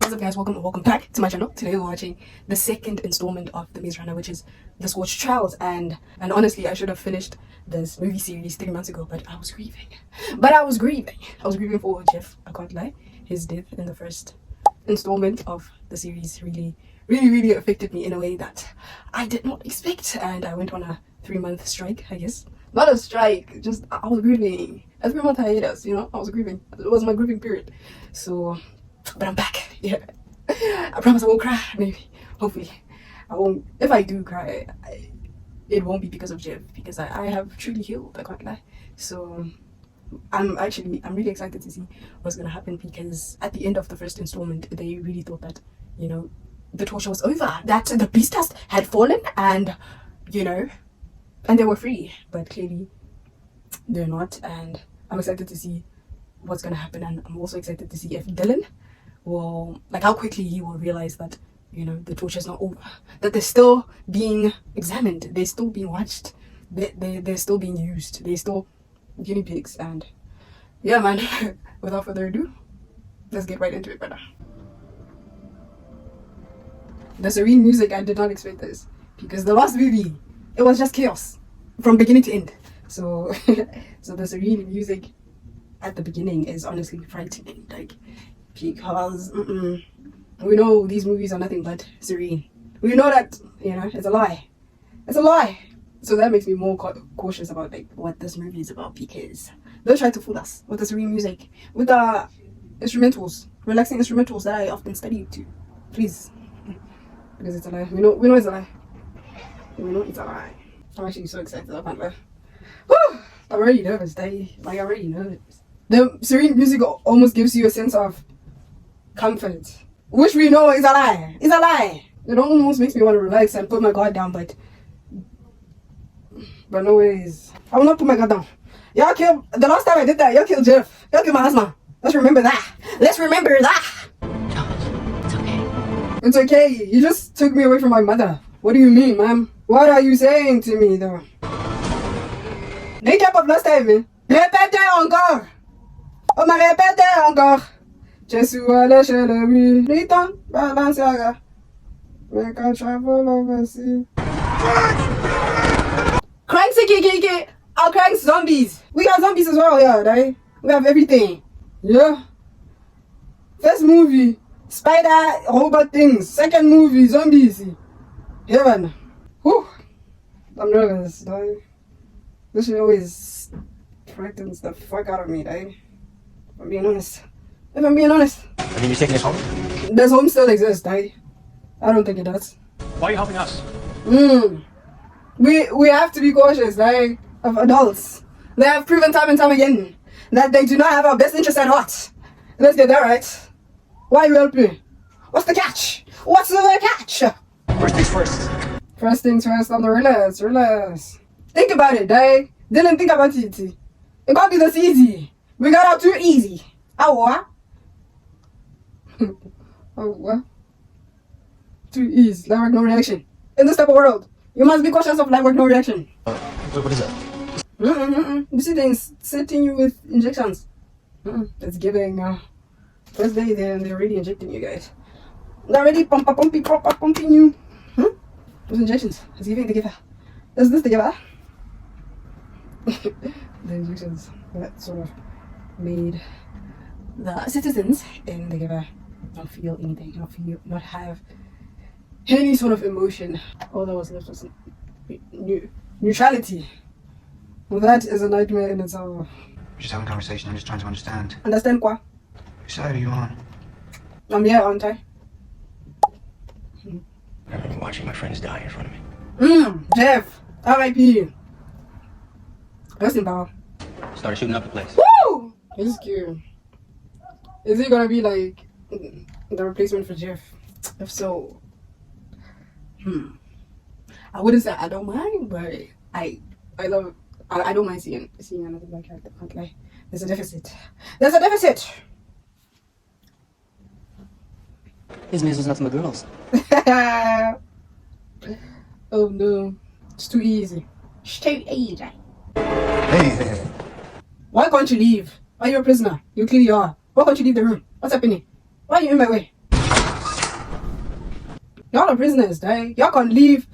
What's up guys, welcome back to my channel. Today we're watching the second installment of the Maze Runner, which is the Scorch Trials, and honestly I should have finished this movie series 3 months ago, but I was grieving for Jeff. I can't lie. His death in the first installment of the series really affected me in a way that I did not expect, and I went on a 3-month strike, I guess. Not a strike, just I was grieving. A 3-month hiatus, you know, I was grieving. It was my grieving period. So, but I'm back. Yeah, I promise I won't cry. Maybe, hopefully, I won't. If I do cry, it won't be because of Jeff, because I have truly healed. I can't lie. So, I'm really excited to see what's gonna happen, because at the end of the first installment, they really thought that, you know, the torture was over, that the beast test had fallen, and you know, and they were free. But clearly, they're not, and I'm excited to see what's gonna happen, and I'm also excited to see if Dylan will, like, how quickly he will realize that, you know, the torture is not over, that they're still being examined, they're still being watched, they're still being used, they're still guinea pigs. And yeah, man, without further ado, let's get right into it, brother. The serene music, I did not expect this, because the last movie, it was just chaos from beginning to end. So so the serene music at the beginning is honestly frightening, like, because we know these movies are nothing but serene. We know that, you know, it's a lie. It's a lie. So that makes me more cautious about, like, what this movie is about, because they'll try to fool us with the serene music, with the instrumentals, relaxing instrumentals that I often study to. Please, because it's a lie. We know it's a lie. We know it's a lie. I'm actually so excited. I can't lie. Whew, I'm already nervous, Daddy. Like, I'm already nervous. The serene music almost gives you a sense of comfort, which we know is a lie. It's a lie. It almost makes me want to relax and put my guard down, but no ways. I will not put my guard down. Y'all killed, the last time I did that, y'all killed Jeff. Y'all killed my husband. Let's remember that. Let's remember that. It's okay. It's okay. You just took me away from my mother. What do you mean, ma'am? What are you saying to me, though? Recap of last time, man. Répétez encore. On m'a répété encore. Je suis allé chez lui. Riton, Balenciaga. Make a travel overseas. Cranks KKK. I'll crank zombies. We got zombies as well, yeah, right? We have everything. Yeah. First movie, spider robot things. Second movie, zombies. Yeah, man. Whew. I'm nervous, right? This shit always frightens the fuck out of me, right? If I'm being honest. I mean, you're taking us home? Does home still exist, right? I don't think it does. Why are you helping us? We have to be cautious, right? Of adults. They have proven time and time again that they do not have our best interest at heart. Let's get that right. Why you help me? What's the catch? What's the catch? First things first. First things first, on the relax. Think about it, right? Didn't think about it. It can't be this easy. We got out too easy. Oh, what? Oh, what? Too easy. Live work, no reaction. In this type of world, you must be cautious of live work, no reaction. What is that? You see, they're setting you with injections. It's giving. First day, they're already injecting you guys. They're already pumping you. Those injections. It's giving the giver. Is this the giver? The injections that sort of made the citizens in the giver not feel anything, not have any sort of emotion. All that was left was neutrality. Well, that is a nightmare in itself. We're just having a conversation. I'm just trying to understand. Understand quoi? Whose side are you on? I'm here, aren't I? I've been watching my friends die in front of me. Jeff, R.I.P. Rest in power. Started shooting up the place. Woo! This is cute. Is it gonna be like the replacement for Jeff? If so, I wouldn't say I don't mind, but I don't mind seeing another black character. Can't lie. There's a deficit. His maze was nothing but girls. Oh no, it's too easy. It's too easy. Hey. Why can't you leave? Are you a prisoner? You clearly are. Why can't you leave the room? What's happening? Why are you in my way? Y'all are prisoners, right? Y'all can't leave.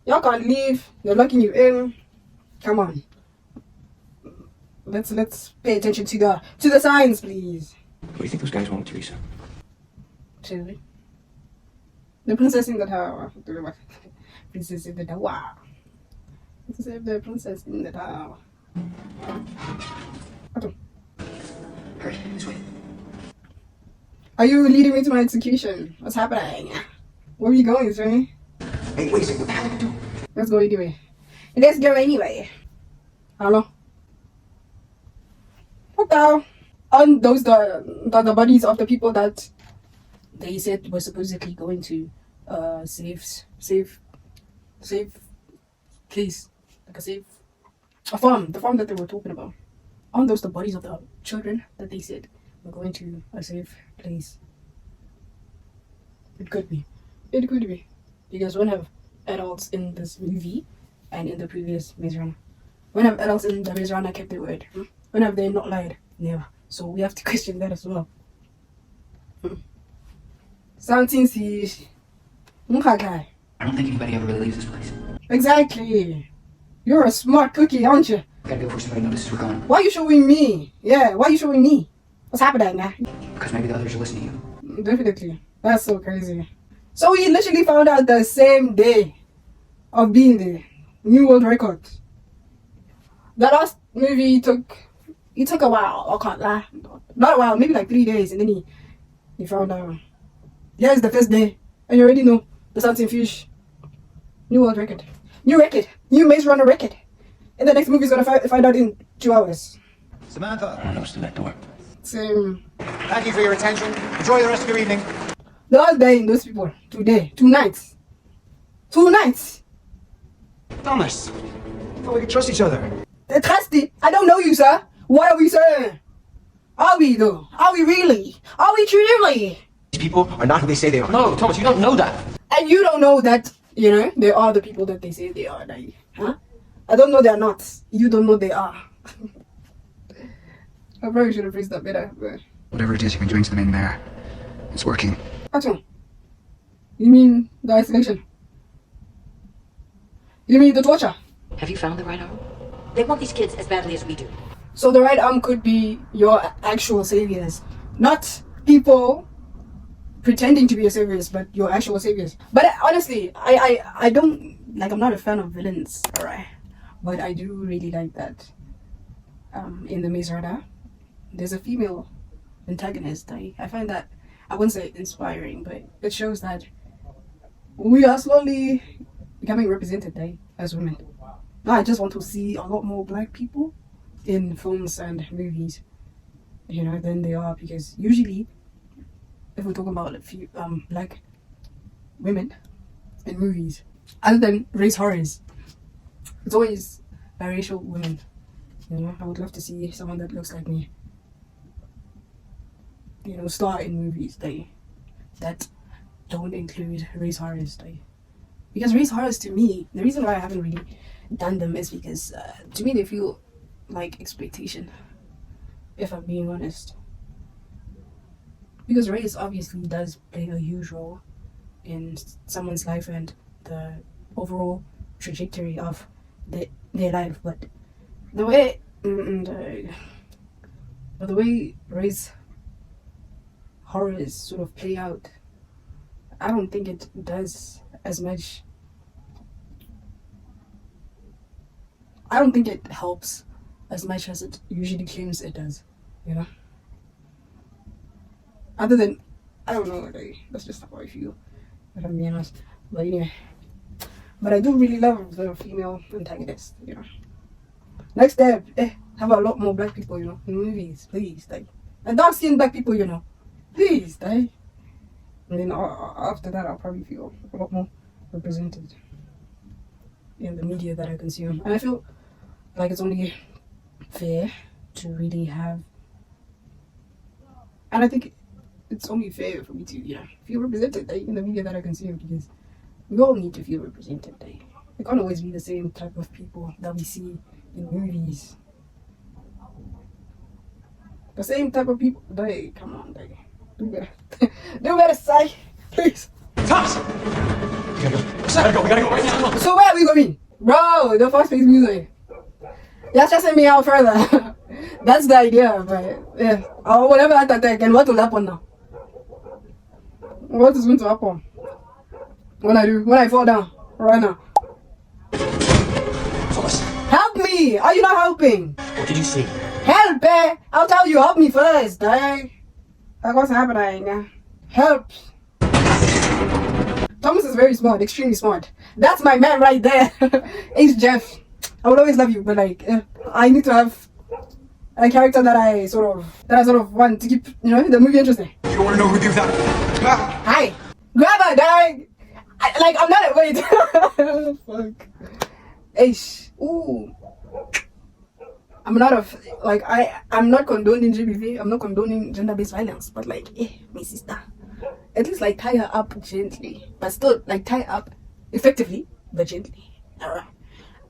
Y'all can't leave. They're locking you in. Come on. Let's pay attention to the signs, please. What do you think those guys want with Teresa? Chili. The princess in the tower. Princess in the tower. Let's save the princess in the tower. Hurry, this way. Are you leading me to my execution? What's happening? Where are you going, Sonny? Hey, wait a second. What the hell are you doing? Let's go anyway. Let's go anyway. Hello? What the hell? Aren't those the bodies of the people that they said were supposedly going to save place, like a farm, the farm that they were talking about? Aren't those the bodies of the children that they said were going to a safe place? It could be. It could be. Because when have adults in this movie and in the previous Maze Runner, when have adults in the Maze Runner kept their word? When have they not lied? Never. So we have to question that as well. Something see. I don't think anybody ever really leaves this place. Exactly. You're a smart cookie, aren't you? Gotta go before somebody notices we're gone. Why are you showing me? Yeah, why are you showing me? What's happening now? Because maybe the others are listening to you. Definitely. That's so crazy. So we literally found out the same day of being there. New world record. The last movie took a while. I can't lie. Not a while, maybe like 3 days, and then he found out. Yeah, it's the first day, and you already know the something fish. New world record. New record. New Maze Runner record. And the next movie is gonna find out in 2 hours. Samantha, I don't know what's through that door. Same. thank you for your attention. Enjoy the rest of your evening. The last day in those people today, 2 nights. 2 nights. Thomas, thought we could trust each other. They're trusty. I don't know you, sir. What are we saying? Are we though? Are we really? Are we truly? These people are not who they say they are. No, Thomas, you don't know that. And you don't know that, they are the people that they say they are, like, huh? I don't know they're not. You don't know they are. I probably should have phrased that better, but... Whatever it is you've been doing to them in there, it's working. Action. You mean the isolation? You mean the torture? Have you found the right arm? They want these kids as badly as we do. So the right arm could be your actual saviors. Not people pretending to be your saviors, but your actual saviors. But honestly, I don't, like, I'm not a fan of villains, alright? But I do really like that in the Maze Runner, there's a female antagonist. I find that, I wouldn't say inspiring, but it shows that we are slowly becoming represented as women. Now I just want to see a lot more black people in films and movies, than they are, because usually if we're talking about a few black women in movies, other than race horrors, it's always biracial women. I would love to see someone that looks like me, star in movies that don't include race horrors. Because race horrors, to me, the reason why I haven't really done them is because to me they feel like exploitation, if I'm being honest. Because race obviously does play a huge role in someone's life and the overall trajectory of their life, but the way race horrors sort of play out, I don't think it does as much. I don't think it helps as much as it usually claims it does, Other than, I don't know, that's just how I feel, if I'm being honest. But anyway, but I do really love the female antagonist, Next step, have a lot more black people, in movies, please, and dark-skinned black people, please, And then after that, I'll probably feel a lot more represented in the media that I consume. And I feel like it's only fair to really have, and I think it's only fair for me to, feel represented in the media that I consume, because we all need to feel represented. It can't always be the same type of people that we see in movies. The same type of people, come on, do better. Do better, say, please. Thomas! We gotta go. We gotta go right now. So where are we going? Bro, the fast paced music. That's just send me out further. That's the idea, but yeah. Or whatever that attack and what will happen now? What is going to happen? When I fall down right now. Thomas, Help me! Are you not helping? what did you see? Help, eh? I'll tell you, help me first, eh? Like what's happening? Help! Thomas is very smart, extremely smart. That's my man right there. It's Jeff. I would always love you, but like, I need to have a character that I sort of want to keep, the movie interesting. You don't want to know who did that? Ah! Hi, grab her, dog. I'm not. Wait. Fuck. Eish. Ooh. I'm not condoning GBV. I'm not condoning gender-based violence. But like, my sister, at least like tie her up gently, but still like tie her up effectively, but gently. Alright.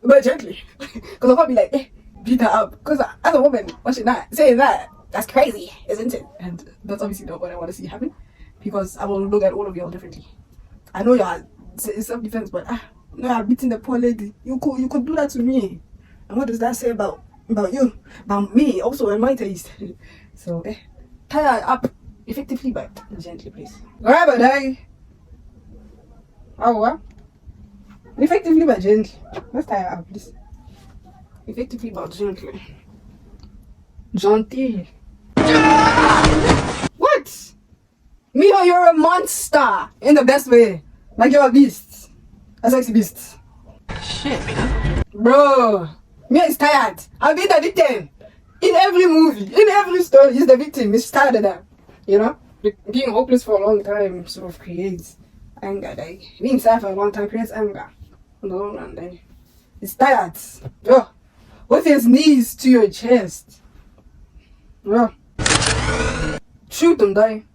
But gently, because I'll probably like, beat her up. Because as a woman, what should not saying that? That's crazy, isn't it? And that's obviously not what I want to see happen, because I will look at all of y'all differently. I know y'all it's self-defense, but no, I'm beating the poor lady. You could do that to me. And what does that say about you, about me, also in my taste? So tie her up effectively, but gently, please. Grab her, die. Oh what? Effectively but gently. Let's tie her up, please. Effectively but gently. Gentil. What? Mio, you're a monster in the best way. Like you're a beast. A sexy beast. Shit, Mina. Bro, Mia is tired. I've been the victim. In every movie, in every story, he's the victim. He's tired of that. Being hopeless for a long time sort of creates anger. Like, being sad for a long time creates anger. On the long run, then. He's tired. Bro, with his knees to your chest. Bro. Shoot him, die.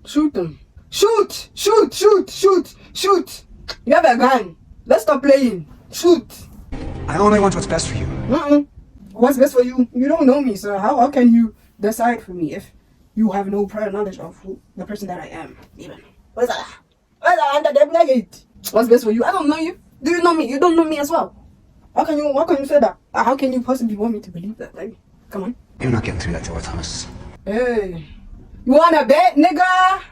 Shoot him. Shoot! Shoot! Shoot! Shoot! Shoot! You have a gun. Let's stop playing. Shoot! I only want what's best for you. What's best for you? You don't know me, so how can you decide for me if you have no prior knowledge of the person that I am, even? What's that? What's best for you? I don't know you. Do you know me? You don't know me as well. How can you say that? How can you possibly want me to believe that? Like, come on. You're not getting through that door, Thomas. Hey. You wanna bet, nigga?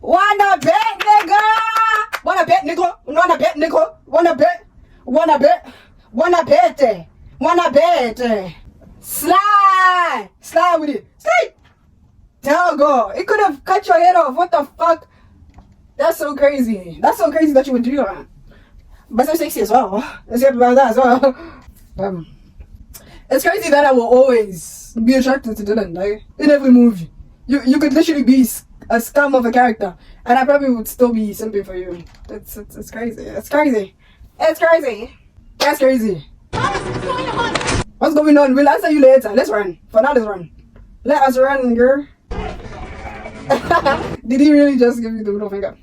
Wanna bet, nigga? Wanna bet, nigga? Wanna bet, nigga? Wanna bet? Wanna bet? Wanna bet? Wanna bet? Slide! Slide with it. Slide! Tell go. It could have cut your head off. What the fuck? That's so crazy. That's so crazy that you would do that. But so sexy as well. Let's get about that as well. It's crazy that I will always be attracted to Dylan, like, in every movie. You could literally be a scum of a character, and I probably would still be simping for you. It's crazy. It's crazy. It's crazy. That's crazy. What's going on? What's going on? We'll answer you later. Let's run. For now, let's run. Let us run, girl. Did he really just give you the middle finger?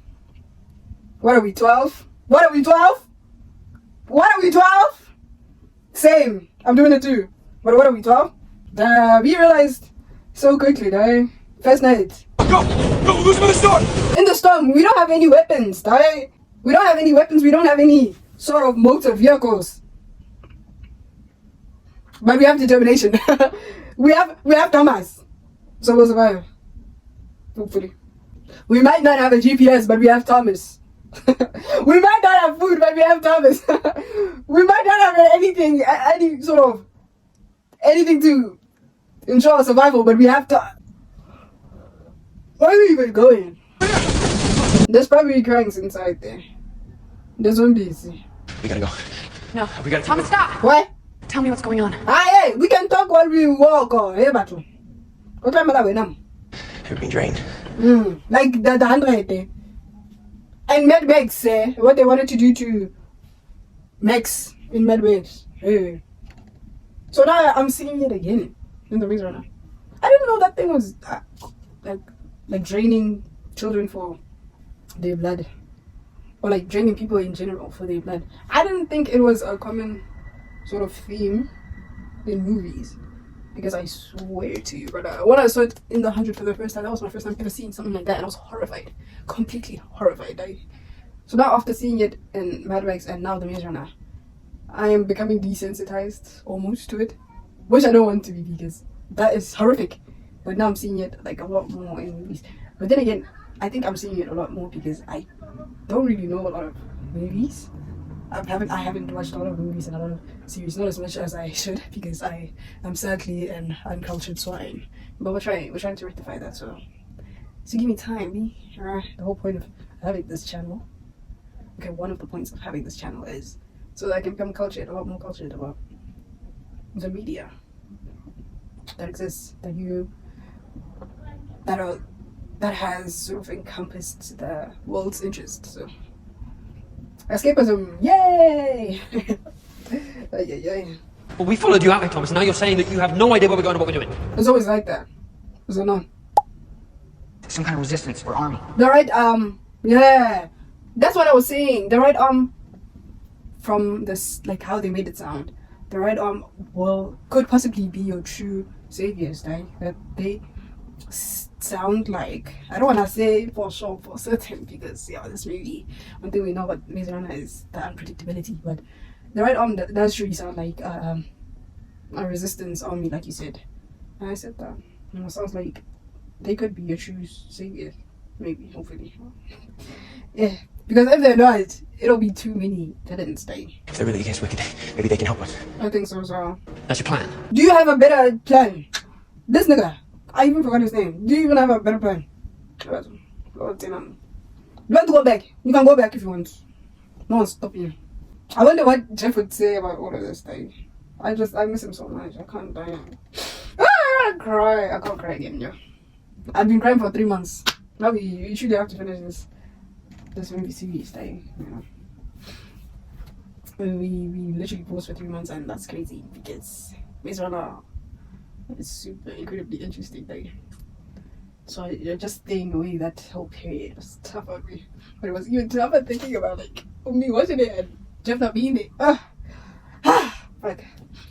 What are we, 12? What are we, 12? What are we, 12? Same. I'm doing it too. But what are we, 12? We realized so quickly, right? First night. Go! Go! Lose him in the storm! In the storm, we don't have any weapons, right? We don't have any weapons. We don't have any sort of motor vehicles. But we have determination. we have Thomas. So we'll survive. Hopefully. We might not have a GPS, but we have Thomas. We might not have food, but we have Thomas. We might not have anything to ensure survival, but we have to. Where are we even going? There's probably cranks inside there. There's zombies. We gotta go. No. We gotta Thomas, stop! What? Tell me what's going on. Hey, we can talk while we walk. Hey, Batu. What time are we now? You're being drained. Like the 100 there. And Medbags, what they wanted to do to Max in Medbags. Hey. So now I'm seeing it again in the right now. I didn't know that thing was like draining children for their blood, or like draining people in general for their blood. I didn't think it was a common sort of theme in movies. Because I swear to you, brother, when I saw it in the 100 for the first time, that was my first time ever seeing something like that, and I was horrified, completely horrified. So now after seeing it in Mad Max and now The Maze Runner, I am becoming desensitized almost to it, which I don't want to be because that is horrific. But now I'm seeing it like a lot more in movies. But then again, I think I'm seeing it a lot more because I don't really know a lot of movies. I haven't watched a lot of movies and a lot of series, not as much as I should because I am sadly an uncultured swine. But we're trying to rectify that. So give me time, the whole point of having this channel. Okay, one of the points of having this channel is so that I can become cultured, a lot more cultured about the media that exists, that has sort of encompassed the world's interest. So escapism, yay! Well, we followed you out here, Thomas. Now you're saying that you have no idea where we're going or what we're doing. It's always like that. Is it not? Some kind of resistance or army. The right yeah, that's what I was saying. The right arm, from this, like how they made it sound, the right arm could possibly be your true saviors, right? That they sound like, I don't want to say for sure, for certain, because this movie, one thing we know about Maze Runner is the unpredictability, but the right arm does really sound like a resistance army, like you said. And I said that, it sounds like they could be your true savior, maybe, hopefully. Yeah, because if they're not, it'll be too many villains dying. If they're really against wicked, maybe they can help us. I think so as well. That's your plan. Do you have a better plan? This nigga, I even forgot his name. Do you even have a better plan? You want to go back? You can go back if you want. No one's stopping you. I wonder what Jeff would say about all of this thing. I miss him so much. I can't die. I cry. I can't cry again, yeah. I've been crying for 3 months. Now we should have to finish this movie series thing, We literally paused for 3 months, and that's crazy because Maze Runner is super incredibly interesting thing. So you're just staying away that whole period was tough on me. But it was even tougher thinking about me watching it and Jeff not being there. Fuck.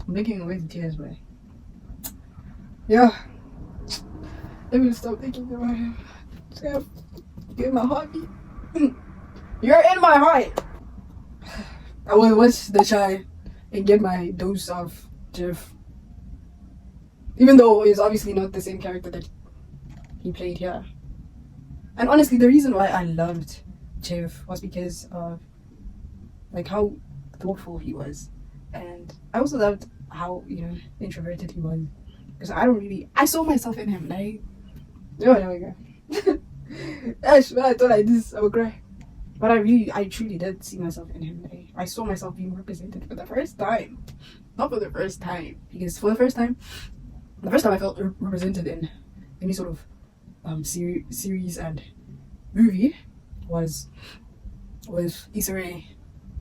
I'm making away the tears, but yeah. Let me stop thinking about him. Jeff, you're in my heartbeat. You're in my heart. I will watch The Shy and get my dose of Jeff. Even though it's obviously not the same character that he played here. And honestly, the reason why I loved Jeff was because of how thoughtful he was. And I also loved how, introverted he was. Because I saw myself in him, like, there we go. Ash, when I thought like this, I would cry. But I truly did see myself in him. Like, I saw myself being represented for the first time. Not for the first time, because for the first time I felt represented in any sort of series and movie was with Issa Rae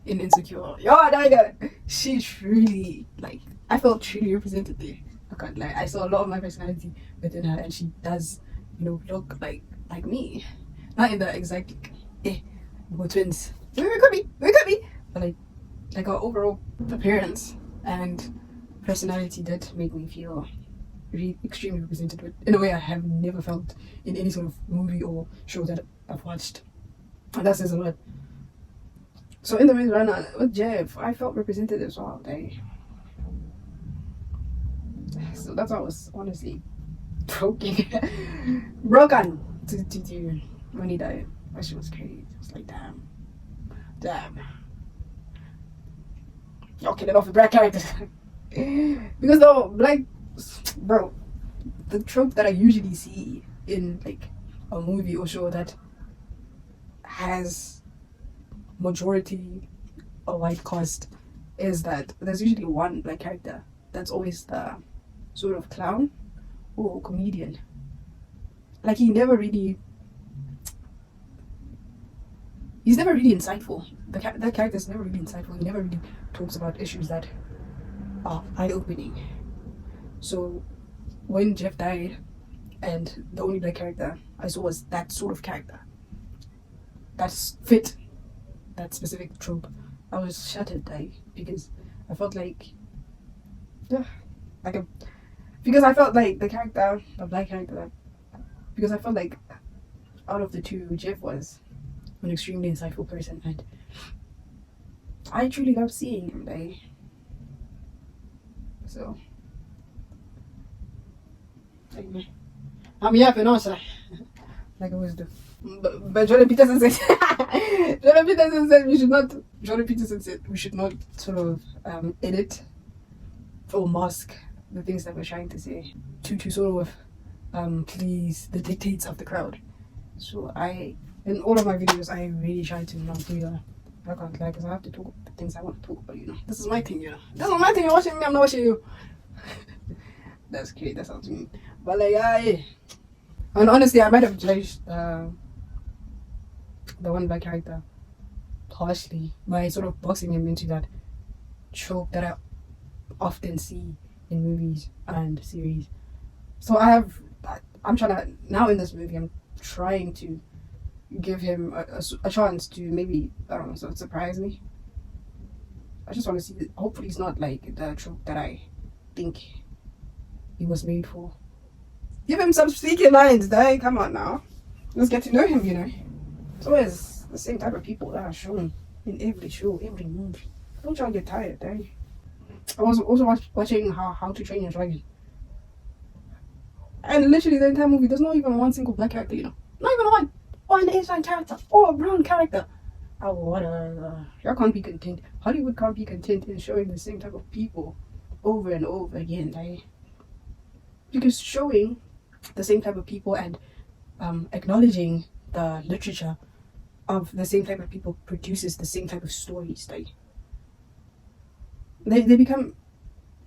in Insecure. Yo, Daiga, she truly, I felt truly represented there. I can't lie. I saw a lot of my personality within her, and she does, look like me. Not in the exact, we're twins. We could be. But like our overall appearance and personality did make me feel really extremely represented in a way I have never felt in any sort of movie or show that I've watched. And that says a lot. So in the Maze Runner with Jeff, I felt represented as well. So that's why I was honestly broken to when he died. That shit was crazy. It was like, damn. Y'all killing off the black characters. Because though, bro, the trope that I usually see in a movie or show that has majority a white cast is that there's usually one black character that's always the sort of clown or comedian. He's never really insightful. That character's never really insightful. He never really talks about issues that are eye-opening. So when Jeff died, and the only black character I saw was that sort of character that's fit that specific trope, I was shattered because I felt because I felt like the black character, because I felt like out of the two, Jeff was an extremely insightful person, and I truly love seeing him. Like, so anyway, I'm yapping also, like I always do. But Jordan Peterson said Jordan Peterson said we should not sort of edit or mask the things that we're trying to say to sort of please the dictates of the crowd. So in all of my videos, I really try to not do that. I can't lie, because I have to talk the things I want to talk about, you know. This is my thing, you know. This is my thing. You're watching me, I'm not watching you. That's cute, that sounds mean. But like, and honestly, I might have judged the one black character partially by sort of boxing him into that trope that I often see in movies and series. So I'm trying to, now in this movie, I'm trying to give him a chance to maybe, I don't know, so surprise me. I just want to see, hopefully it's not like the trope that I think he was made for. Give him some speaking lines, dang, come on now. Let's get to know him, you know. It's always the same type of people that are shown in every show, every movie. Don't y'all get tired, dang. I was also watching How to Train Your Dragon. And literally the entire movie, there's not even one single black character, you know. Not even one. Or an Asian character. Or a brown character. Oh, whatever. Y'all can't be content. Hollywood can't be content in showing the same type of people over and over again, like. Because showing the same type of people and acknowledging the literature of the same type of people produces the same type of stories. Like, they become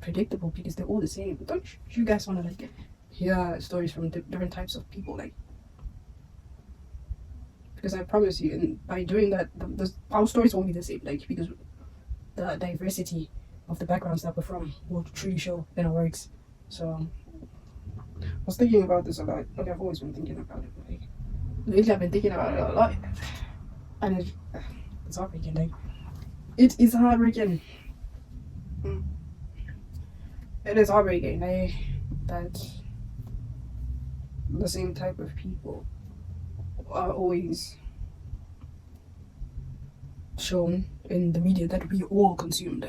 predictable because they're all the same. Don't you guys want to like hear stories from different types of people? Like, because I promise you, and by doing that, our stories won't be the same. Like, because the diversity of the backgrounds that we're from will truly show in our works. So I was thinking about this a lot. Like, I've always been thinking about it. Like, lately I've been thinking about it a lot, and it's heartbreaking. Like, it is heartbreaking. It is heartbreaking. Like, that the same type of people are always shown in the media that we all consume.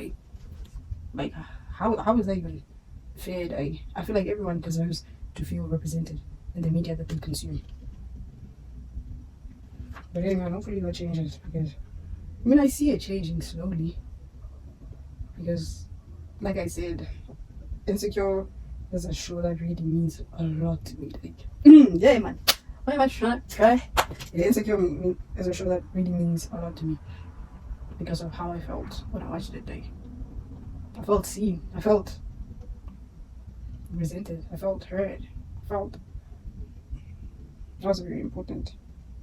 Like how is that even fair? I feel like everyone deserves to feel represented in the media that they consume. But anyway, hopefully that changes, because I mean, I see it changing slowly, because like I said, Insecure is a show that really means a lot to me. Like, yeah, man. Why am I trying to try? Yeah, Insecure is a show that really means a lot to me because of how I felt when I watched it. Like, I felt seen. I felt resented. I felt hurt. I felt it was a very important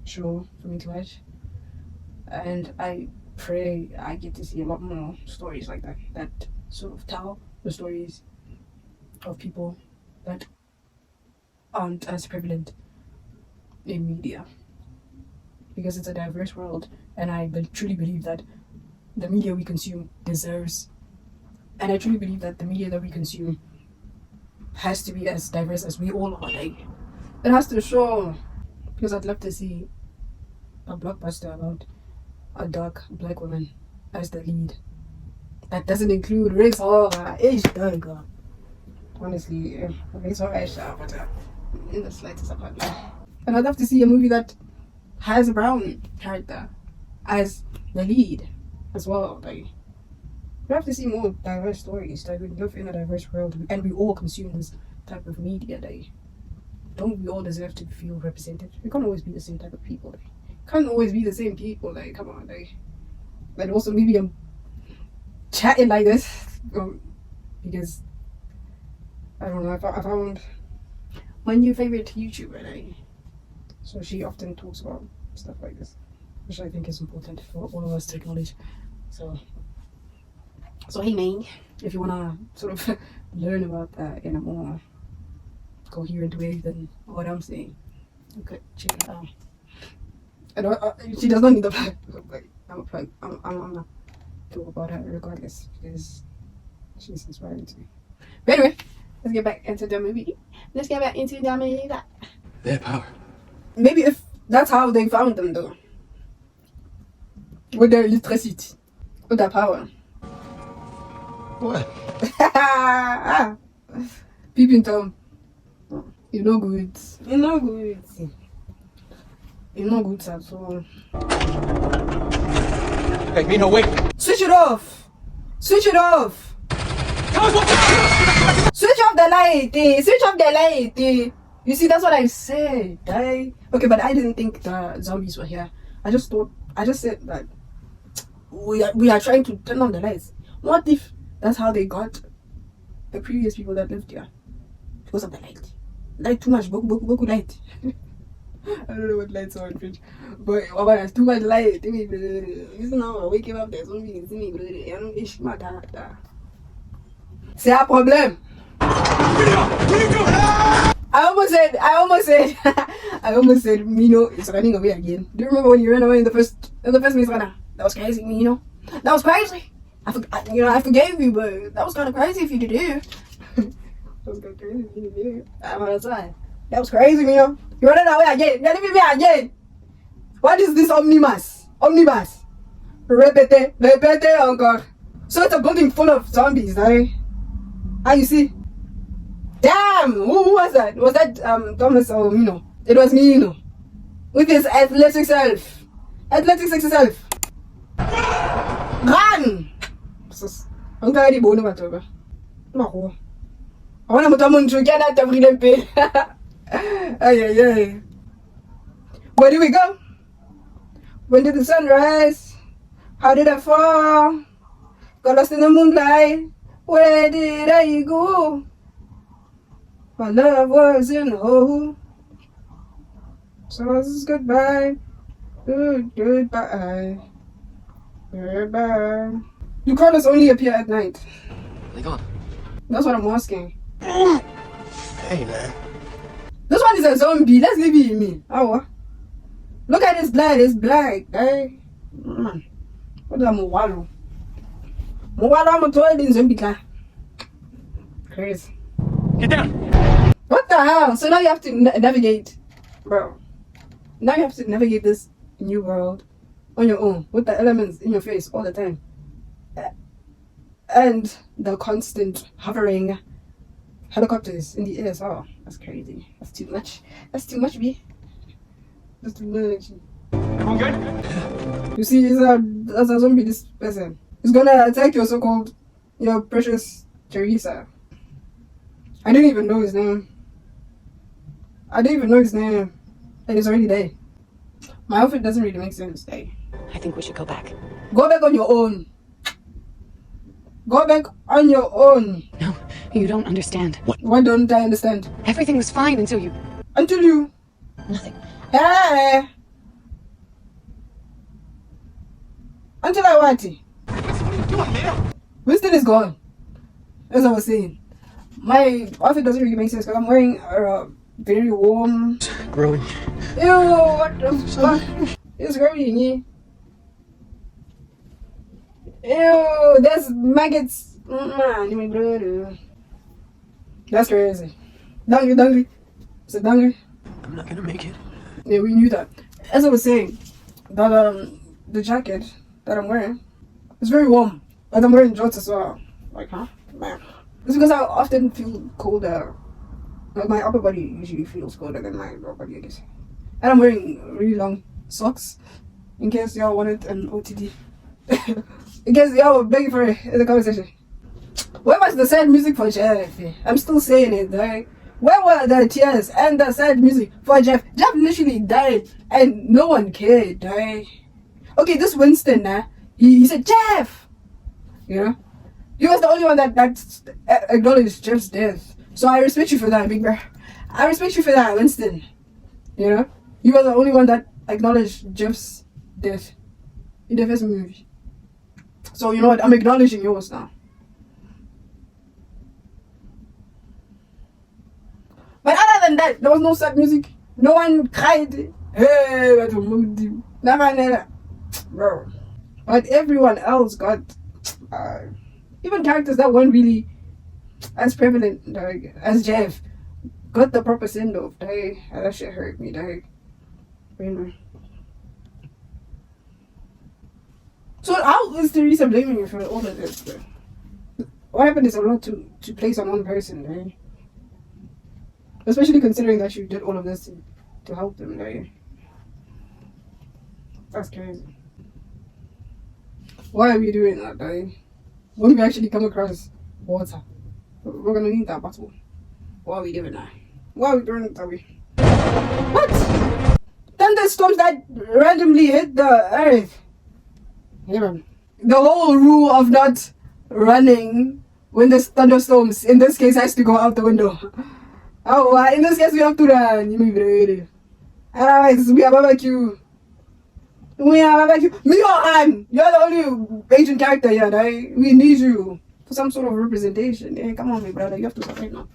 show for me to watch, and I pray I get to see a lot more stories like that, that sort of tell the stories of people that aren't as prevalent in media, because it's a diverse world, and I truly believe that the media we consume deserves, and I truly believe that the media that we consume has to be as diverse as we all are. Like, it has to show, because I'd love to see a blockbuster about a dark black woman as the lead that doesn't include race or age. Honestly, race or age, but in the slightest apartment. And I'd love to see a movie that has a brown character as the lead as well. Like, we have to see more diverse stories. Like, we live in a diverse world, and we all consume this type of media. Like, don't we all deserve to feel represented? We can't always be the same type of people. Like, can't always be the same people. Like, come on. Like, and also maybe I'm chatting like this because I don't know. I found my new favorite YouTuber. Like, so she often talks about stuff like this, which I think is important for all of us to acknowledge. So hey man, if you wanna sort of learn about that in a more coherent way than what I'm saying, okay, check it out. And she does not need the plug. Like, I'm a plug. I'm gonna talk about her regardless, because she's inspiring to me. But anyway, Let's get back into the movie. Let's get back into the movie. Their power. Maybe if that's how they found them, though. With their electricity. With their power. What? Peeping Tom. You're no good. You're no good. You're not good at all. Hey, Mino, wait! Switch it off! Switch it off! Tell us what to Switch off the light! Switch off the light! You see, that's what I said. Okay, but I didn't think the zombies were here. I just said that we are trying to turn on the lights. What if that's how they got the previous people that lived here? Because of the light. Light too much, boku light. I don't know what lights are in French. But there's too much light. You know, waking up, there's zombies. C'est un problème. I almost said Mino is running away again. Do you remember when you ran away in the first Maze Runner? That was crazy, Mino. That was crazy. I forgave you, but that was kind of crazy if you to do. That was kind of crazy if you to do. I'm outside. That was crazy, Mino. You running away again. You're leaving me again. What is this omnibus? Repete encore. So it's a building full of zombies, eh? Ah, you see? Damn! Who was that? Was that Thomas or Mino? It was Mino. With his athletic self. Run! Ang kaya di bono ba ito ba? Naku. Ako na mutamon kaya na tabri ng pin. Ay. Where did we go? When did the sun rise? How did I fall? Got lost in the moonlight. Where did I go? My love was in a hole. So this is goodbye. Goodbye. You crawlers only appear at night. They gone. That's what I'm asking. Hey, man. This one is a zombie. Let's leave it in me. Oh, look at his blood. It's black. Hey. What the Mowalo? I'm a toilet in zombie car. Crazy. Get down! What the hell? So now you have to navigate. Bro. Now you have to navigate this new world on your own with the elements in your face all the time. And the constant hovering helicopters in the air. Oh, that's crazy. That's too much. B. That's too much. Everyone good? You see, as a zombie, this person is gonna attack your precious Teresa. I didn't even know his name. And he's already dead. My outfit doesn't really make sense. Hey. I think we should go back. Go back on your own. No, you don't understand. Why don't I understand? Everything was fine until you... Until you... Nothing. Hey! Until I what? What are you doing, man? Winston is gone. As I was saying. My outfit doesn't really make sense because I'm wearing a very warm... Growing. Ew, what the fuck? It's growing, yeah. Ew, there's maggots. That's crazy. Dangry. Is it dangry? I'm not gonna make it. Yeah, we knew that. As I was saying, that the jacket that I'm wearing is very warm. And I'm wearing shorts as well. Like, huh? Man. It's because I often feel colder. Like my upper body usually feels colder than my lower body, I guess. And I'm wearing really long socks in case y'all wanted an OTD. In case y'all were begging for it in the comment section. Where was the sad music for Jeff? I'm still saying it, right? Where were the tears and the sad music for Jeff? Jeff literally died and no one cared, right? Okay, this Winston, he said, Jeff! You know? He was the only one that acknowledged Jeff's death. So I respect you for that, big bro. I respect you for that, Winston. You know? You were the only one that acknowledged Jeff's death in the first movie. So you know what? I'm acknowledging yours now. But other than that, there was no sad music. No one cried. Hey, never. Bro. But everyone else got... even characters that weren't really as prevalent, like, as Jeff got the proper send off, dog. That shit hurt me, dog. Anyway. So how is Teresa blaming you for all of this, bro? What happened is a lot to place on one person, right? Especially considering that you did all of this to help them, right? That's crazy. Why are we doing that, right? When we actually come across water, we're gonna need that bottle. Why are we doing that? Why are we doing it that way? What? Thunderstorms that randomly hit the earth. Yeah. The whole rule of not running when there's thunderstorms, in this case, has to go out the window. Oh, in this case, we have to run. Otherwise, we are barbecue. Me or Han, you're the only Asian character here, right? We need you for some sort of representation. Hey, come on, my brother, you have to start right now.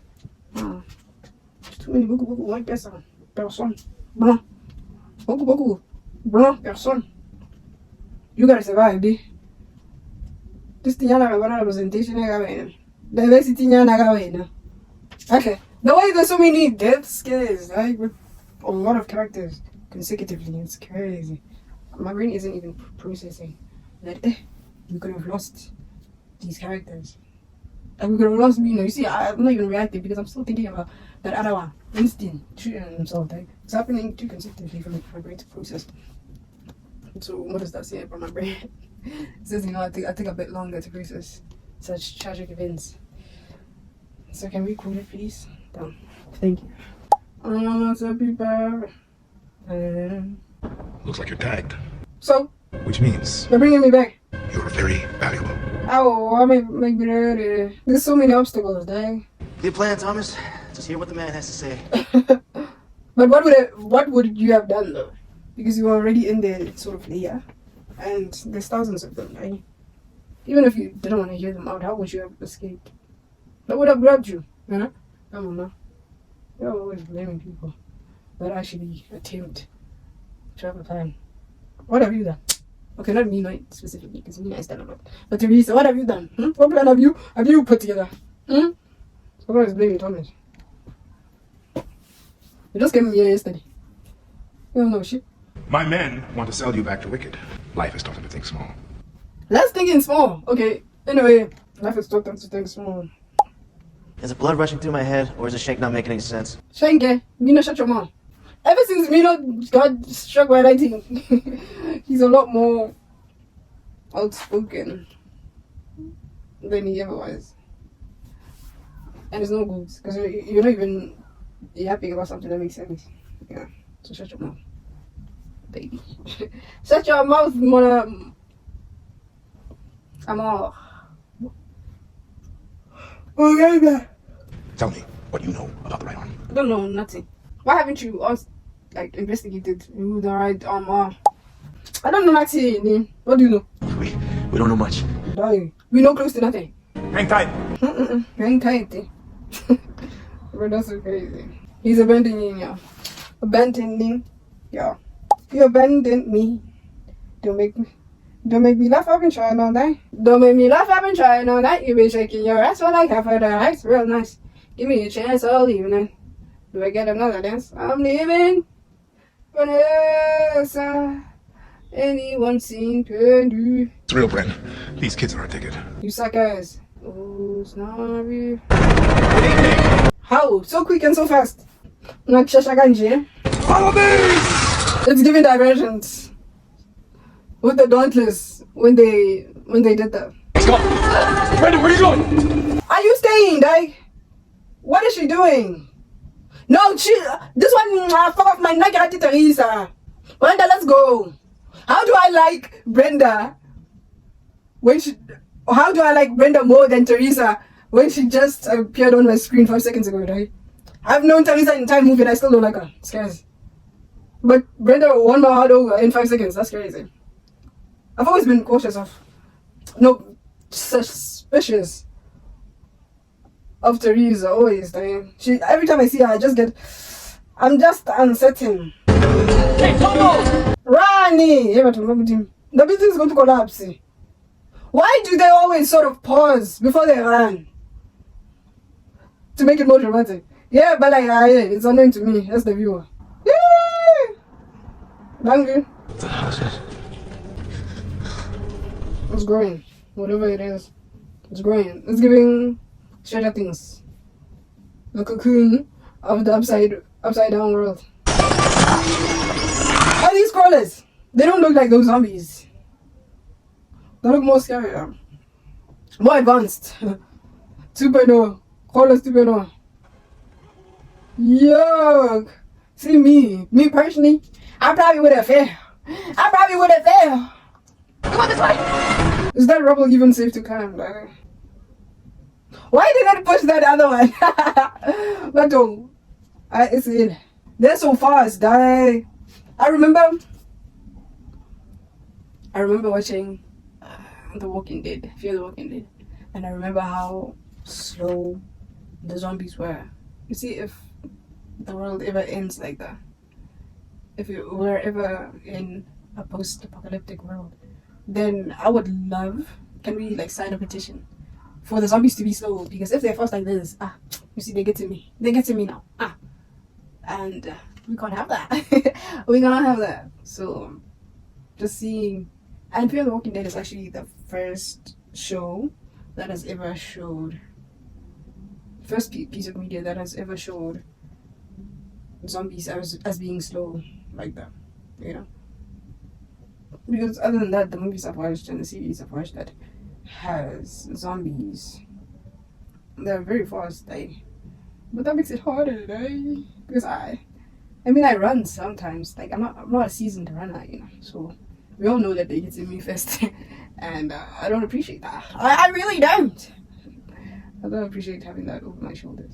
Too many one person. Blanc. Blanc, person. You gotta survive, D. This thing, you're representation. Diversity, okay. The way there's so many death scares, like with a lot of characters consecutively, it's crazy. My brain isn't even processing that we could have lost these characters. And we could have lost me, you see, I'm not even reacting because I'm still thinking about that other one, Winston, shooting himself. Like, it's happening too consecutively for my brain to process. So what does that say about my brain? It says, I take a bit longer to process such tragic events. So can we quote it, please? Down. Thank you. What's up, people? Looks like you're tagged. So? Which means They're bringing me back. you're very valuable. Oh, I might be there. There's so many obstacles, dang. Good plan, Thomas. Just hear what the man has to say. But what would you have done though? Because you were already in the sort of layer, and there's thousands of them, right? Even if you didn't want to hear them out, how would you have escaped? That would have grabbed you, you know? I don't know. You're always blaming people that actually attempt to have a plan. What have you done? Okay, not me, not specifically, because me, I stand a lot. But Teresa, what have you done? What plan have you put together? Someone is blaming Thomas. You just came here yesterday. You don't know shit. My men want to sell you back to Wicked. Life has taught them to think small. Let's think in small. Okay, anyway, life has taught them to think small. Is it blood rushing through my head, or is the shake not making any sense? Shanke, Mina, shut your mouth. Ever since Mina got struck by lightning, he's a lot more outspoken than he ever was. And it's no good, because you're not even yapping about something that makes sense. Yeah, so shut your mouth, baby. Shut your mouth, mon amour. Okay, Tell me what you know about the right arm. I don't know nothing. Why haven't you investigated who the right arm are? I don't know nothing. What do you know? We don't know much. Darling, we know close to nothing. Hang tight. Hang tight. Bro, that's so crazy. He's abandoning you. Abandoning you. You abandoned me. Don't make me laugh up and try all night. Don't make me laugh up and try all night. You be shaking your ass when I have for the ice. Real nice. Give me a chance all evening. Do I get another dance? I'm leaving. Vanessa. Anyone seen can do. It's real, Brent. These kids are our ticket. You suckers. Oh, sorry. How? So quick and so fast. Not Shashaganji. Follow me! It's giving diversions. With the Dauntless when they did that. Let's go! Brandon, where are you going? Are you staying, Dai? What is she doing? No, this one fuck off my neck, Teresa. Brenda, let's go. How do I like Brenda how do I like Brenda more than Teresa when she just appeared on my screen 5 seconds ago, right? I've known Teresa in time movie and I still don't like her. It's crazy. But Brenda won my heart over in 5 seconds. That's crazy. I've always been cautious of, suspicious of Teresa, always. Every time I see her, I'm just uncertain. Hey, Tomo! Rani! The business is going to collapse. Why do they always sort of pause before they run? to make it more dramatic. Yeah, but like, yeah, it's annoying to me as the viewer. Yeah! Thank you. What the hell is this? It's growing. Whatever it is. It's growing. It's giving Stranger Things. The cocoon of the upside down world. Are these crawlers? They don't look like those zombies. They look more scary. More advanced. 2.0. Crawlers 2.0. Yuck. See me personally, I probably would have failed. Come on this way. Is that rubble even safe to climb? Like, why did I push that other one? But don't. It's it. They're so fast. I remember watching The Walking Dead, Fear the Walking Dead, and I remember how slow the zombies were. You see, if the world ever ends like that, if we're ever in a post-apocalyptic world, then I would love, can we like sign a petition for the zombies to be slow? Because if they're fast like this, you see, they get to me now, and we can't have that. We cannot have that. So just seeing, and Fear the Walking Dead is actually the first show that has ever showed, first piece of media that has ever showed zombies as being slow like that, you know. Because other than that, the movies I've watched and the series I've watched that has zombies, they're very fast, but that makes it harder, because I run sometimes. Like I'm not a seasoned runner, you know. So we all know that they get to me first, and I don't appreciate that. I really don't. I don't appreciate having that over my shoulders.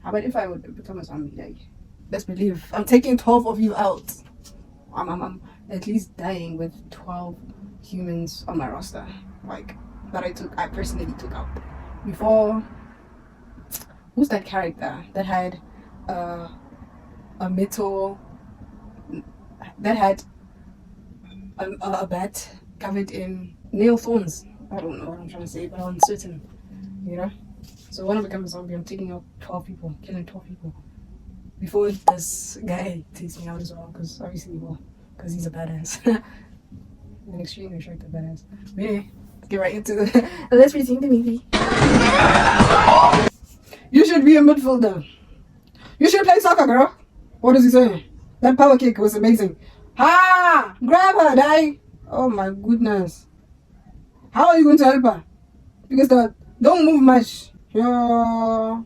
How about if I would become a zombie? Like, let's believe I'm taking 12 of you out. I'm at least dying with 12 humans on my roster, like that I personally took out. Before, who's that character that had a metal, that had a bat covered in nail thorns? I don't know what I'm trying to say, but I'm certain, you know. So when I become a zombie, I'm taking out 12 people, killing 12 people before this guy takes me out as well, because obviously, because he's a badass. An extremely attractive badass. But anyway, let's get right into it. Let's resume the movie. You should be a midfielder. You should play soccer, girl. What is he saying? That power kick was amazing. Grab her, die. Oh my goodness. How are you going to help her? Because don't move much. Yeah.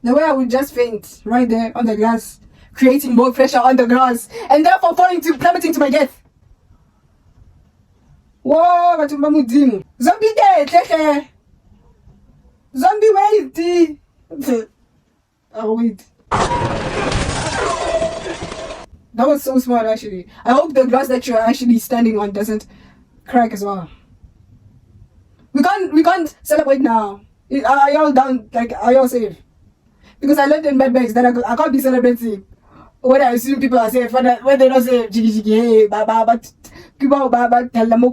The way I would just faint right there on the glass, creating more pressure on the grass, and therefore plummeting to my death. Whoa, zombie dead, take care. Zombie wait. Oh wait. That was so smart actually. I hope the glass that you're actually standing on doesn't crack as well. We can't celebrate now. Are y'all down? Like, are y'all safe? Because I left in bed bags that I can't be celebrating when I assume people are safe. When they don't say jiggy baba tell them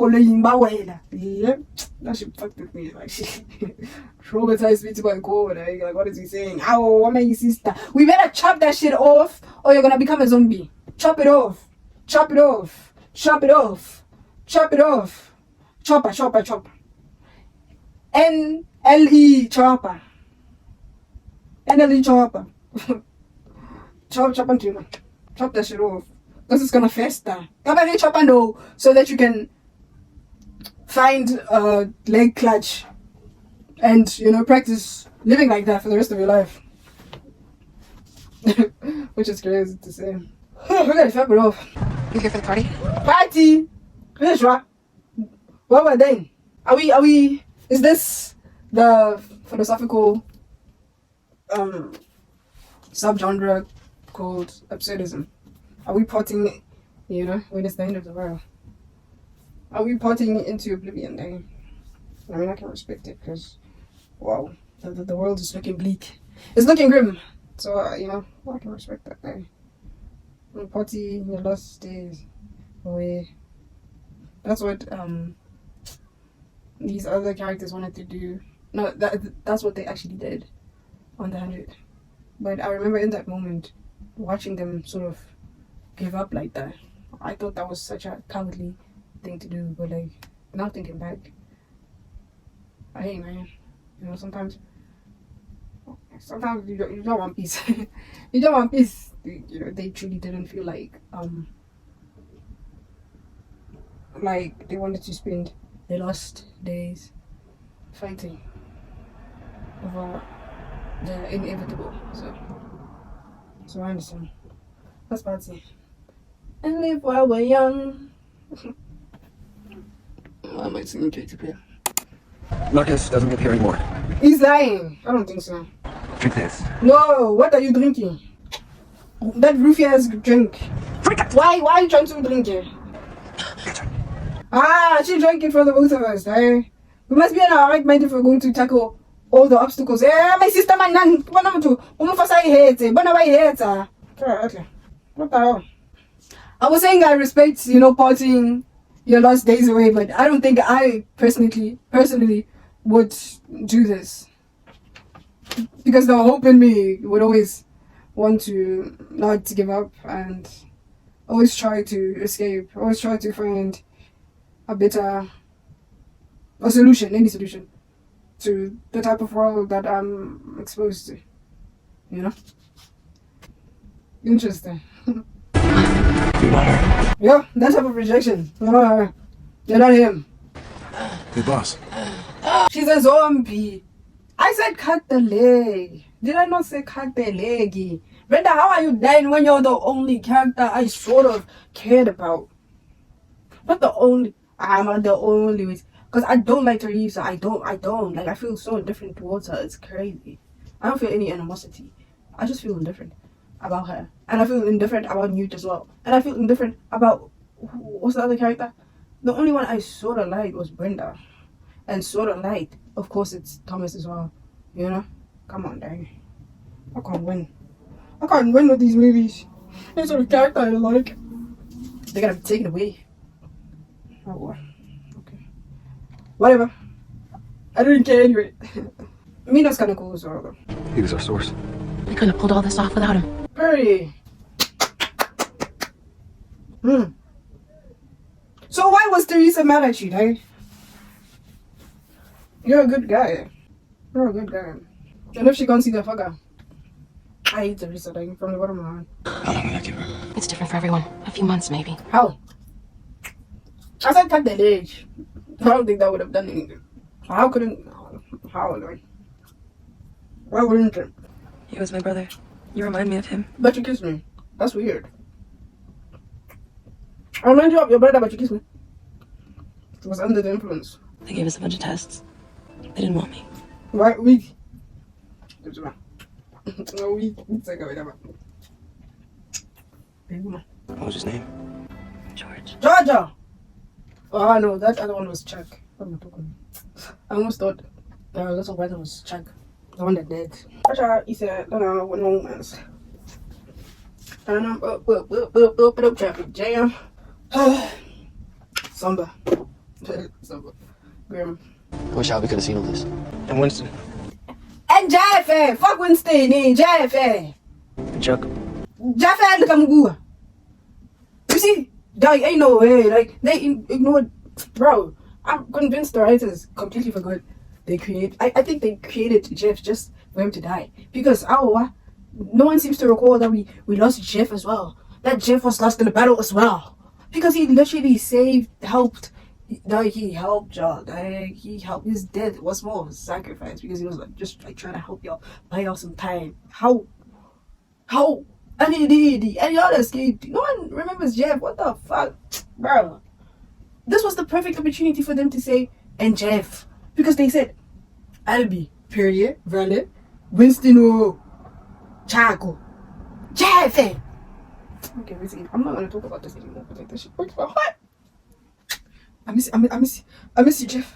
yeah, that shit fucked with me. Like, shit traumatized me to my core. Like, what is he saying? Oh, what my sister? We better chop that shit off, or you're gonna become a zombie. Chop it off. Chop it off. Chop it off. Chop it off. Chopper. NLE chopper. NLE chopper. Chop until chop that shit off. Because it's gonna fester. NLE chopper no, so that you can find a leg clutch and, you know, practice living like that for the rest of your life. Which is crazy to say. We gotta chop it off. You here for the party? Party! What were they? Are we is this the philosophical subgenre called absurdism? Are we potting, you know, when it's the end of the world? Are we potting into oblivion? I mean, I can respect it because, wow, the world is looking bleak. It's looking grim. So, you know, I can respect that thing. Potty your lost days away. That's what these other characters wanted to do. No, that's what they actually did. on the 100. But I remember in that moment watching them sort of give up like that. I thought that was such a cowardly thing to do, but like now thinking back, hey man, you know, sometimes you don't want peace. You don't want peace. You know, they truly didn't feel like they wanted to spend their last days fighting over the inevitable. So I understand. That's bad. And live while we're young. Why am I singing Katy Perry? Marcus doesn't live here anymore. He's lying. I don't think so. Drink this. No, what are you drinking? That ruffia's drink. Drink it! Why are you trying to drink it? She drank it for the both of us, eh? We must be in our right mind if we're going to tackle all the obstacles. My sister, my nan, what the hell? I was saying I respect, you know, partying your last days away, but I don't think I personally would do this. Because the hope in me would always want to not give up and always try to escape, always try to find any solution to the type of world that I'm exposed to, you know? Interesting. You're not her. Yeah, that type of rejection. You're not her. You're not him. Hey, boss. She's a zombie. I said cut the leg. Did I not say cut the leg? Brenda, how are you dying when you're the only character I sort of cared about? Not the only. I'm not the only. Because I don't like Teresa. I don't. Like, I feel so indifferent towards her. It's crazy. I don't feel any animosity. I just feel indifferent about her. And I feel indifferent about Newt as well. And I feel indifferent about, what's the other character? The only one I sort of liked was Brenda. And sort of liked, of course, it's Thomas as well. You know? Come on, dang. I can't win. I can't win with these movies. Any sort of character I like, they gotta be taken away. Oh, what? Okay. Whatever. I didn't care anyway. Mina's kinda cool as well, though. He was our source. We couldn't have pulled all this off without him. Pretty. So why was Teresa mad at you, eh? You're a good guy. You're a good guy. And if she can't see the fucker, I hate Teresa, like, from the bottom of my heart. How long will that give her? It's different for everyone. A few months, maybe. How? I said cut the age. I don't think that would have done anything. How couldn't? How, like? Why wouldn't it? He was my brother. You remind me of him. But you kissed me. That's weird. I remind you of your brother, but you kissed me. It was under the influence. They gave us a bunch of tests. They didn't want me. Right, weak. No, weak. It's like whatever. What was his name? George. Georgia! Oh, no, that other one was Chuck. What am I talking about? I almost thought little brother was Chuck. The one that did. Georgia, he said, no, man's. Traffic jam. Somber. Somber. Grim. I wish Albie could have seen all this. And Winston. And Jaffe! Fuck Winston, Jaffe! And Chuck. Jaffe, look at me. You see, like, ain't no way. Like, they ignored. Bro, I'm convinced the writers completely forgot they create. I think they created Jeff just for him to die. Because, no one seems to recall that we lost Jeff as well. That Jeff was lost in the battle as well. Because he literally helped. Like, he helped y'all. Like, he helped. His death was more of a sacrifice because he was like just like trying to help y'all, buy y'all some time. How? And he did. And y'all escaped. No one remembers Jeff. What the fuck, bro? This was the perfect opportunity for them to say and Jeff, because they said Albie, period, Vale, Winston, Chaco, Jeff. Okay, basically, I'm not gonna talk about this anymore. But like, this shit breaks my heart. I miss you, Jeff.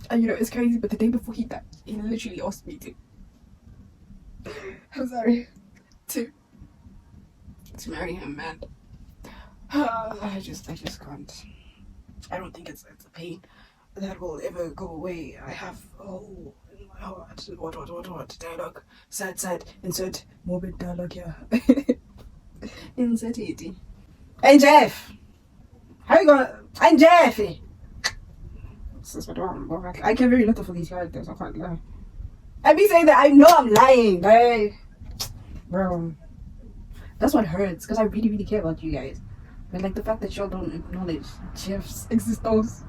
And you know, it's crazy, but the day before he died, he literally asked me to. I'm sorry. To marry him, man. I just can't. I don't think it's a pain that will ever go away. I have a hole in my What? Dialogue. Sad. Insert morbid dialogue here. Insert it. Hey, Jeff. How you gonna... I'm Jeff. I care very little for these characters. I can't lie. I be saying that I know I'm lying. Hey. Bro. That's what hurts. Because I really care about you guys. But like the fact that y'all don't acknowledge Jeff's existence.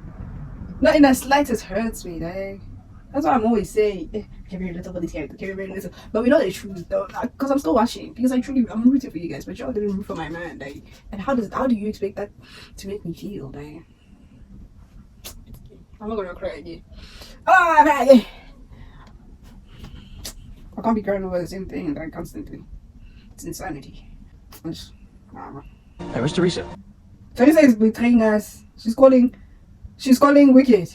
Not in the slightest hurts me. Hey. That's what I'm always saying. I care very little for these characters. Care very little. But we know the truth though. Because I'm still watching. Because I'm rooting for you guys. But y'all didn't root for my man. Hey. And how do you expect that to make me feel? Hey. I'm not gonna cry again. Oh man! I can't be crying over the same thing like constantly. It's insanity. Hey, where's Teresa? Teresa is betraying us. She's calling Wicked.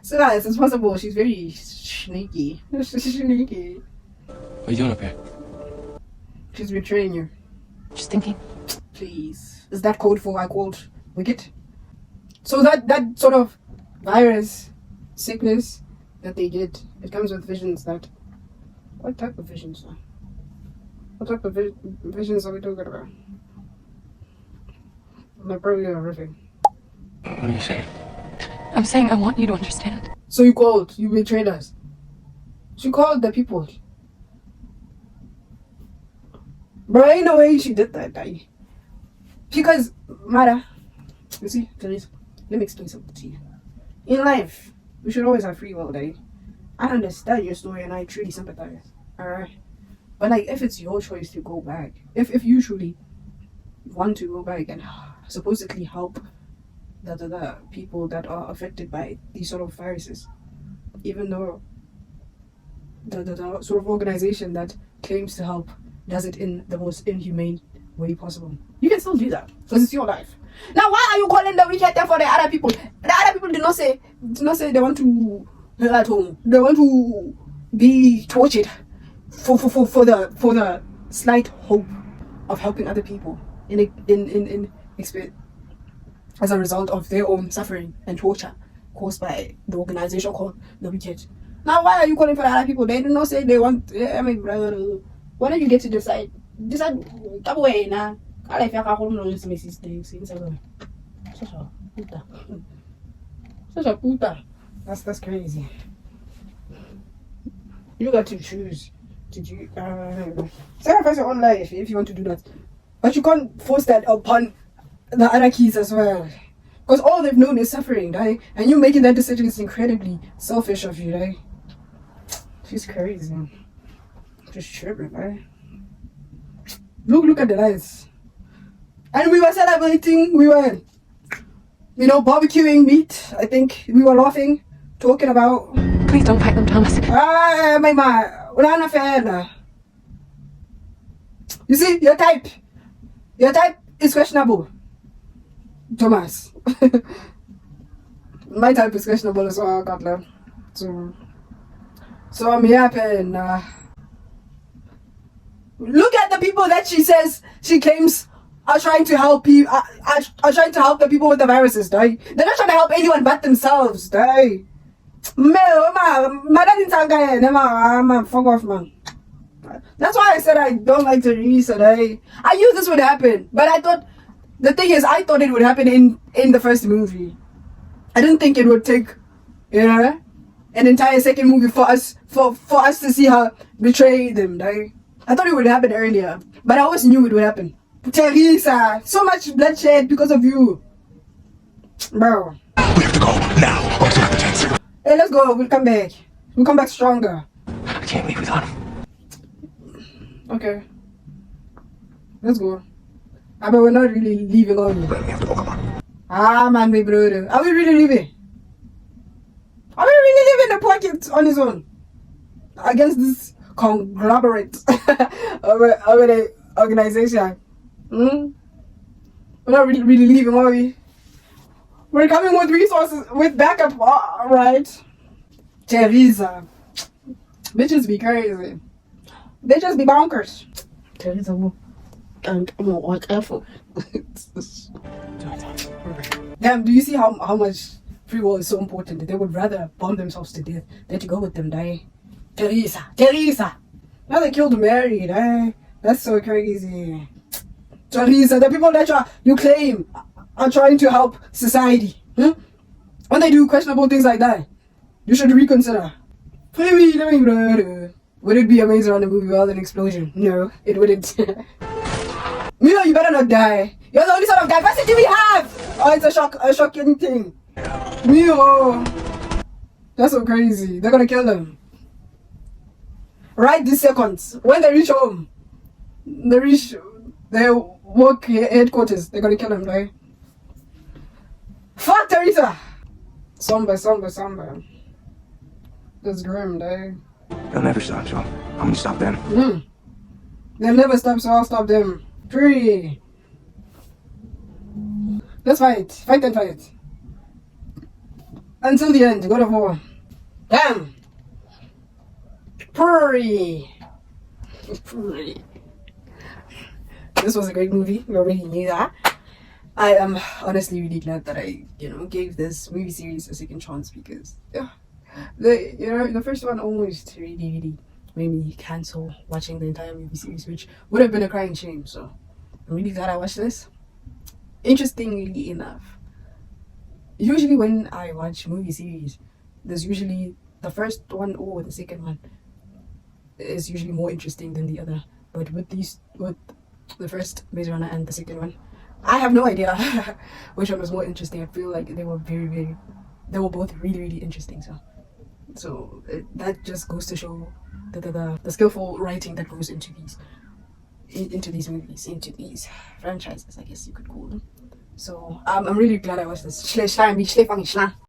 So guys, it's possible she's very sneaky. Sneaky. What are you doing up here? She's betraying you. Just thinking. Please. Is that code for I called Wicked? So that sort of virus, sickness that they get, it comes with visions that... What type of visions? What type of visions are we talking about? They're probably horrific. What are you saying? I'm saying I want you to understand. So you betrayed us. She called the people. Bro, ain't no way she did that, guy. Because, Mara, you see, Teresa, let me explain something to you. In life, we should always have free will, guy. I understand your story and I truly sympathize. Alright? But like, if it's your choice to go back, if you truly want to go back and supposedly help the people that are affected by these sort of viruses, even though the sort of organization that claims to help does it in the most inhumane way possible, you can still do that because it's your life. Now, why are you calling the wicked there for the other people? The other people did not say they want to at home. They want to be tortured for the slight hope of helping other people in as a result of their own suffering and torture caused by the organization called the wicked. Now, why are you calling for the other people? They did not say they want. I mean, why don't you get to decide? Decide. Come away now. Such a puta. That's crazy. You got to choose to sacrifice your own life if you want to do that, but you can't force that upon the other kids as well, because all they've known is suffering, right? And you making that decision is incredibly selfish of you, right? She's crazy. Just tripping, right? Look at the lights. And we were celebrating, we were, barbecuing meat. I think we were laughing, talking about... Please don't fight them, Thomas. My man, we're not fair. You see, your type is questionable, Thomas. My type is questionable as well, Gatler. So I'm happy. Look at the people that she says she claims are trying to help people. Are trying to help the people with the viruses, right? They're not trying to help anyone but themselves, right? Man, fuck off, man. That's why I said I don't like Teresa, right? I knew this would happen, but I thought it would happen in the first movie. I didn't think it would take, an entire second movie for us to see her betray them, right? I thought it would happen earlier, but I always knew it would happen. Teresa, so much bloodshed because of you, bro. We have to go now. Or else we'll have the chance. Hey, let's go. We'll come back. We'll come back stronger. I can't leave without him. Okay. Let's go. But we're not really leaving, are we? We have to go. Come on. Man, my brother. Are we really leaving? Are we really leaving the pocket on his own? Against this conglomerate of an organization? We're not really leaving, are we? We're coming with resources, with backup, right? Teresa. Bitches be crazy. Bitches be bonkers. Teresa, and careful. Damn, do you see how much free will is so important. They would rather bomb themselves to death than to go with them, die. Teresa. Now they killed Mary, die. That's so crazy. Teresa, the people that you claim are trying to help society. When they do questionable things like that, you should reconsider. Would it be a Maze Runner movie without an explosion? No, it wouldn't. Mio, you better not die. You're the only sort of diversity we have. Oh, it's a shocking thing. Mio, that's so crazy. They're gonna kill them right this second. When they reach home, they reach their work headquarters. They're gonna kill them, right? Fuck Teresa. Somber. That's grim, right? They'll never stop, so I'm gonna stop them. They'll never stop, so I'll stop them. Free. Let's fight and fight. Until the end, God of War. Damn! Purry! This was a great movie. We already knew that. I am honestly really glad that I, gave this movie series a second chance because, the first one almost really made me cancel watching the entire movie series, which would have been a crying shame. So I'm really glad I watched this. Interestingly enough, usually when I watch movie series, there's usually the first one or the second one is usually more interesting than the other. But with the first Maze Runner and the second one, I have no idea which one was more interesting. I feel like they were they were both really interesting. So that just goes to show the skillful writing that goes into these movies, into these franchises, I guess you could call them. So I'm really glad I watched this.